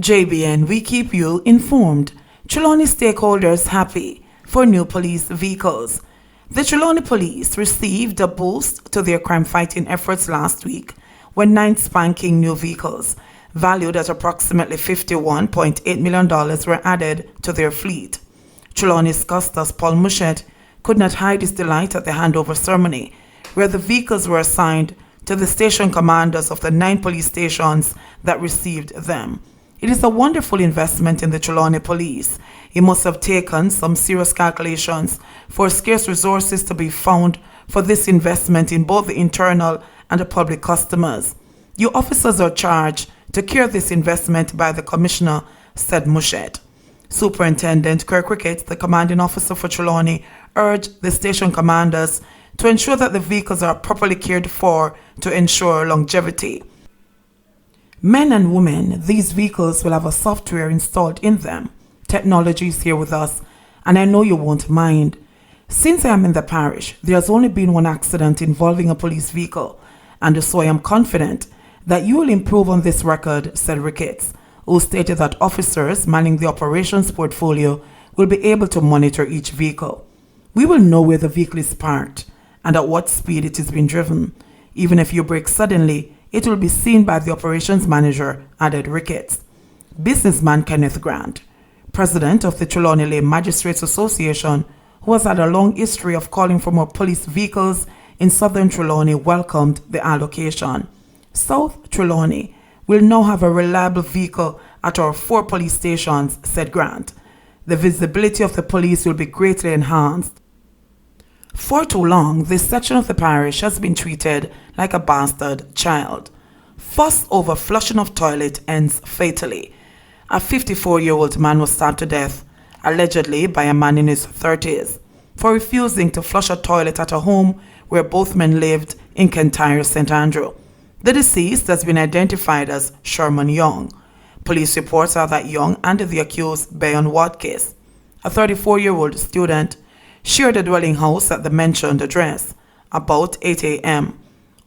JBN, we keep you informed. Trelawney stakeholders happy for new police vehicles. The Trelawney Police received a boost to their crime-fighting efforts last week when 9 spanking new vehicles, valued at approximately $51.8 million, were added to their fleet. Trelawney's Custos Paul Mushet could not hide his delight at the handover ceremony, where the vehicles were assigned to the station commanders of the 9 police stations that received them. It is a wonderful investment in the Trelawney Police. It must have taken some serious calculations for scarce resources to be found for this investment in both the internal and the public customers. You officers are charged to care this investment by the Commissioner, said Mushet. Superintendent Kirk Ricketts, the commanding officer for Trelawney, urged the station commanders to ensure that the vehicles are properly cared for to ensure longevity. Men and women, these vehicles will have a software installed in them. Technology is here with us, and I know you won't mind. Since I am in the parish, there has only been one accident involving a police vehicle, and so I am confident that you will improve on this record, said Ricketts, who stated that officers manning the operations portfolio will be able to monitor each vehicle. We will know where the vehicle is parked and at what speed it is being driven. Even if you brake suddenly, it will be seen by the operations manager, added Ricketts. Businessman Kenneth Grant, president of the Trelawney Lane Magistrates Association, who has had a long history of calling for more police vehicles in southern Trelawney, welcomed the allocation. South Trelawney will now have a reliable vehicle at our 4 police stations, said Grant. The visibility of the police will be greatly enhanced. For too long, this section of the parish has been treated like a bastard child. Fuss over flushing of toilet ends fatally. A 54-year-old man was stabbed to death, allegedly by a man in his 30s, for refusing to flush a toilet at a home where both men lived in Kintyre, St. Andrew. The deceased has been identified as Sherman Young. Police reports are that Young and the accused, Bayon Watkins, a 34-year-old student, shared a dwelling house at the mentioned address about 8 a.m.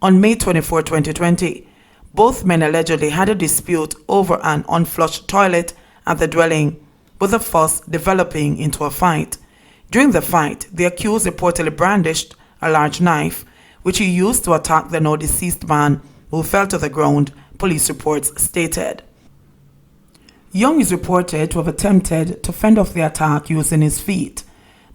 on May 24, 2020. Both men allegedly had a dispute over an unflushed toilet at the dwelling, with the fuss developing into a fight. During the fight, the accused reportedly brandished a large knife, which he used to attack the now deceased man, who fell to the ground, police reports stated. Young is reported to have attempted to fend off the attack using his feet,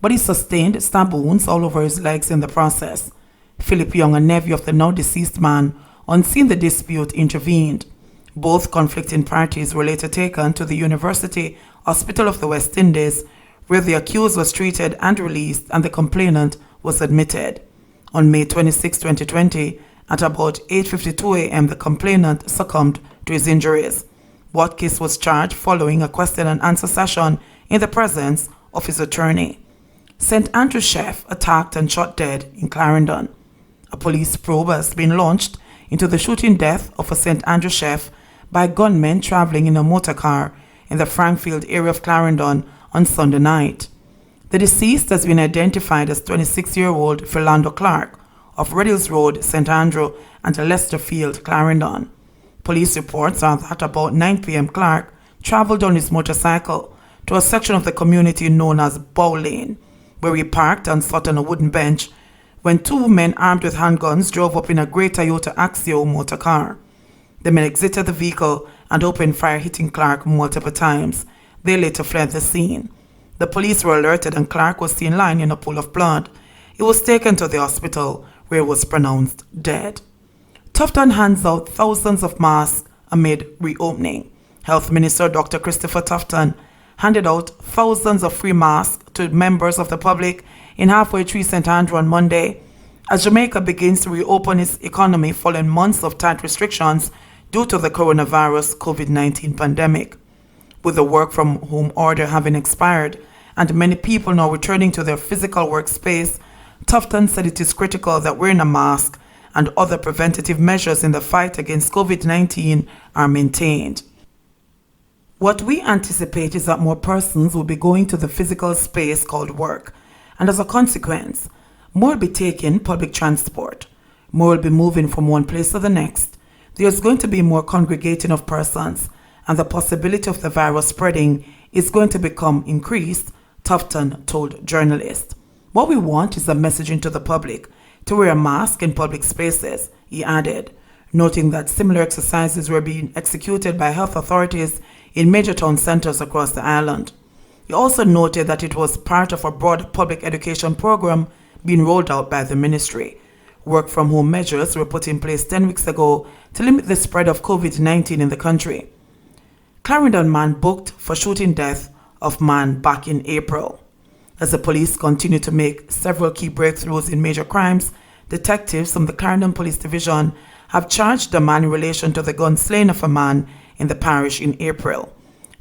but he sustained stab wounds all over his legs in the process. Philip Young, a nephew of the now deceased man, on seeing the dispute, intervened. Both conflicting parties were later taken to the University Hospital of the West Indies, where the accused was treated and released and the complainant was admitted. On May 26, 2020, at about 8:52 a.m., the complainant succumbed to his injuries. Watkins was charged following a question and answer session in the presence of his attorney. St. Andrew chef attacked and shot dead in Clarendon. A police probe has been launched into the shooting death of a St. Andrew chef by gunmen traveling in a motor car in the Frankfield area of Clarendon on Sunday night. The deceased has been identified as 26-year-old Philando Clark of Red Hills Road, St. Andrew, and Lesterfield, Clarendon. Police reports are that about 9 p.m. Clark traveled on his motorcycle to a section of the community known as Bow Lane, where he parked and sat on a wooden bench when 2 men armed with handguns drove up in a grey Toyota Axio motor car. The men exited the vehicle and opened fire, hitting Clark multiple times. They later fled the scene. The police were alerted and Clark was seen lying in a pool of blood. He was taken to the hospital where he was pronounced dead. Tufton hands out thousands of masks amid reopening. Health Minister Dr. Christopher Tufton handed out thousands of free masks to members of the public in Halfway Tree, St. Andrew on Monday, as Jamaica begins to reopen its economy following months of tight restrictions due to the coronavirus COVID-19 pandemic. With the work-from-home order having expired and many people now returning to their physical workspace, Tufton said it is critical that wearing a mask and other preventative measures in the fight against COVID-19 are maintained. What we anticipate is that more persons will be going to the physical space called work, and as a consequence, more will be taking public transport. More will be moving from one place to the next. There's going to be more congregating of persons, and the possibility of the virus spreading is going to become increased, Tufton told journalists. What we want is a messaging to the public to wear a mask in public spaces, he added, noting that similar exercises were being executed by health authorities in major town centres across the island. He also noted that it was part of a broad public education program being rolled out by the ministry. Work-from-home measures were put in place 10 weeks ago to limit the spread of COVID-19 in the country. Clarendon man booked for shooting death of man back in April. As the police continue to make several key breakthroughs in major crimes, detectives from the Clarendon Police Division have charged the man in relation to the gun slaying of a man in the parish in April.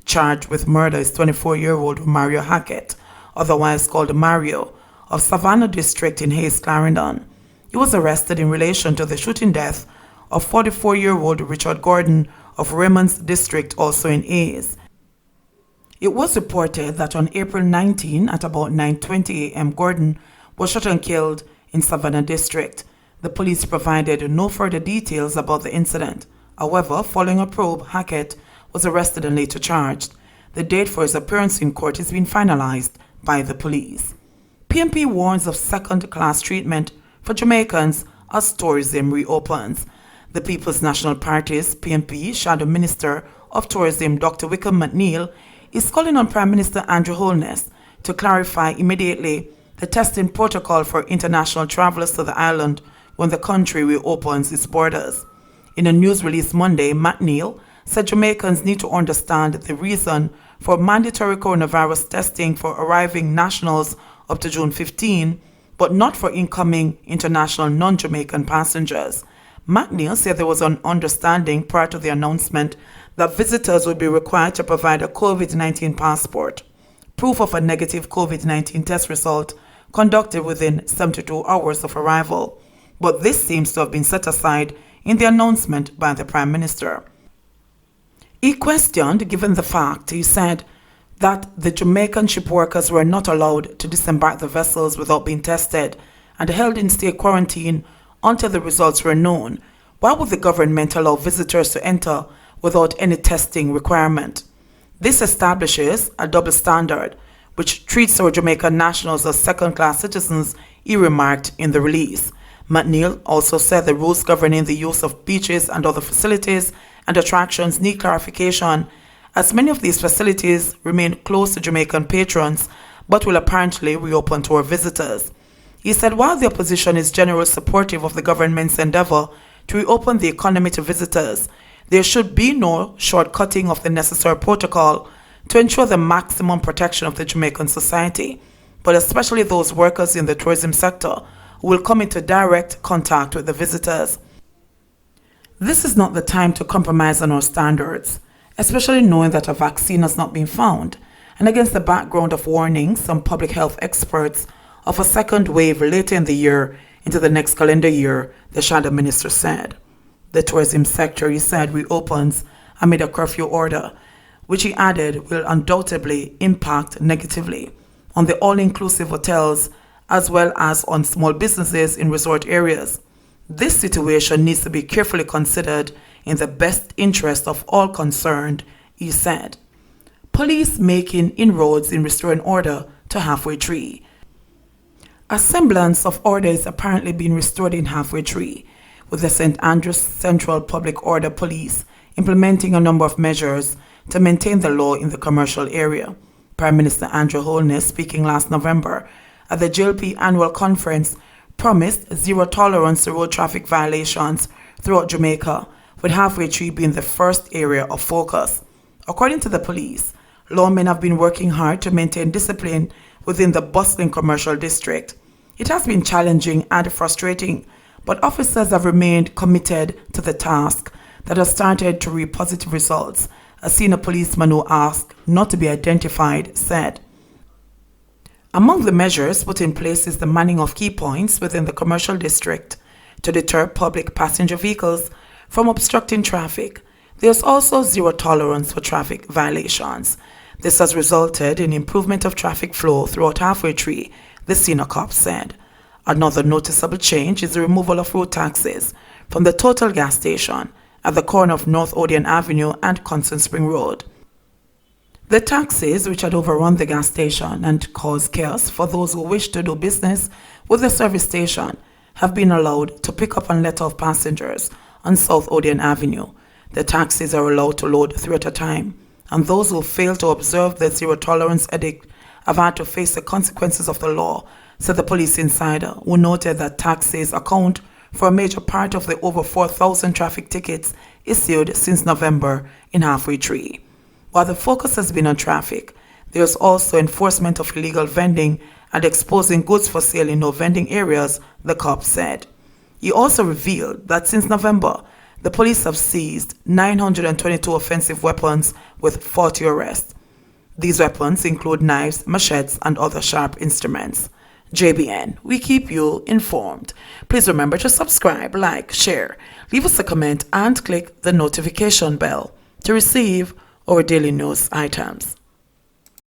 Charged with murder is 24-year-old Mario Hackett, otherwise called Mario, of Savannah District in Hayes, Clarendon. He was arrested in relation to the shooting death of 44-year-old Richard Gordon of Raymond's District, also in Hayes. It was reported that on April 19 at about 9:20 a.m. Gordon was shot and killed in Savannah District. The police provided no further details about the incident. However, following a probe, Hackett was arrested and later charged. The date for his appearance in court has been finalized by the police. PNP warns of second-class treatment for Jamaicans as tourism reopens. The People's National Party's PNP Shadow Minister of Tourism, Dr. Wickham McNeil, is calling on Prime Minister Andrew Holness to clarify immediately the testing protocol for international travelers to the island when the country reopens its borders. In a news release Monday, McNeil said Jamaicans need to understand the reason for mandatory coronavirus testing for arriving nationals up to June 15, but not for incoming international non-Jamaican passengers. McNeil said there was an understanding prior to the announcement that visitors would be required to provide a COVID-19 passport, proof of a negative COVID-19 test result conducted within 72 hours of arrival. But this seems to have been set aside in the announcement by the Prime Minister. He questioned, given the fact, he said, that the Jamaican ship workers were not allowed to disembark the vessels without being tested and held in state quarantine until the results were known. Why would the government allow visitors to enter without any testing requirement? This establishes a double standard, which treats our Jamaican nationals as second-class citizens, he remarked in the release. McNeil also said the rules governing the use of beaches and other facilities and attractions need clarification, as many of these facilities remain closed to Jamaican patrons but will apparently reopen to our visitors. He said while the opposition is generally supportive of the government's endeavour to reopen the economy to visitors, there should be no shortcutting of the necessary protocol to ensure the maximum protection of the Jamaican society, but especially those workers in the tourism sector who will come into direct contact with the visitors. This is not the time to compromise on our standards, especially knowing that a vaccine has not been found, and against the background of warnings from public health experts of a second wave later in the year into the next calendar year, the Shadow Minister said. The tourism sector, he said, reopens amid a curfew order, which he added will undoubtedly impact negatively on the all-inclusive hotels as well as on small businesses in resort areas. This situation needs to be carefully considered in the best interest of all concerned, he said. Police making inroads in restoring order to Halfway Tree. A semblance of order is apparently being restored in Halfway Tree, with the St. Andrews Central Public Order Police implementing a number of measures to maintain the law in the commercial area. Prime Minister Andrew Holness, speaking last November at the JLP annual conference, promised zero tolerance to road traffic violations throughout Jamaica, with Halfway Tree being the first area of focus. According to the police, lawmen have been working hard to maintain discipline within the bustling commercial district. It has been challenging and frustrating, but officers have remained committed to the task that has started to reap positive results, a senior policeman who asked not to be identified said. Among the measures put in place is the manning of key points within the commercial district to deter public passenger vehicles from obstructing traffic. There's also zero tolerance for traffic violations. This has resulted in improvement of traffic flow throughout Halfway Tree, the senior cop said. Another noticeable change is the removal of road taxes from the total gas station at the corner of North Odeon Avenue and Constant Spring Road. The taxis, which had overrun the gas station and caused chaos for those who wish to do business with the service station, have been allowed to pick up and let off passengers on South Odeon Avenue. The taxis are allowed to load 3 at a time, and those who fail to observe the zero-tolerance edict have had to face the consequences of the law, said the police insider, who noted that taxis account for a major part of the over 4,000 traffic tickets issued since November in Halfway Tree. While the focus has been on traffic, there is also enforcement of illegal vending and exposing goods for sale in no vending areas, the cop said. He also revealed that since November, the police have seized 922 offensive weapons with 40 arrests. These weapons include knives, machetes, and other sharp instruments. JBN, we keep you informed. Please remember to subscribe, like, share, leave us a comment, and click the notification bell to receive our daily news items.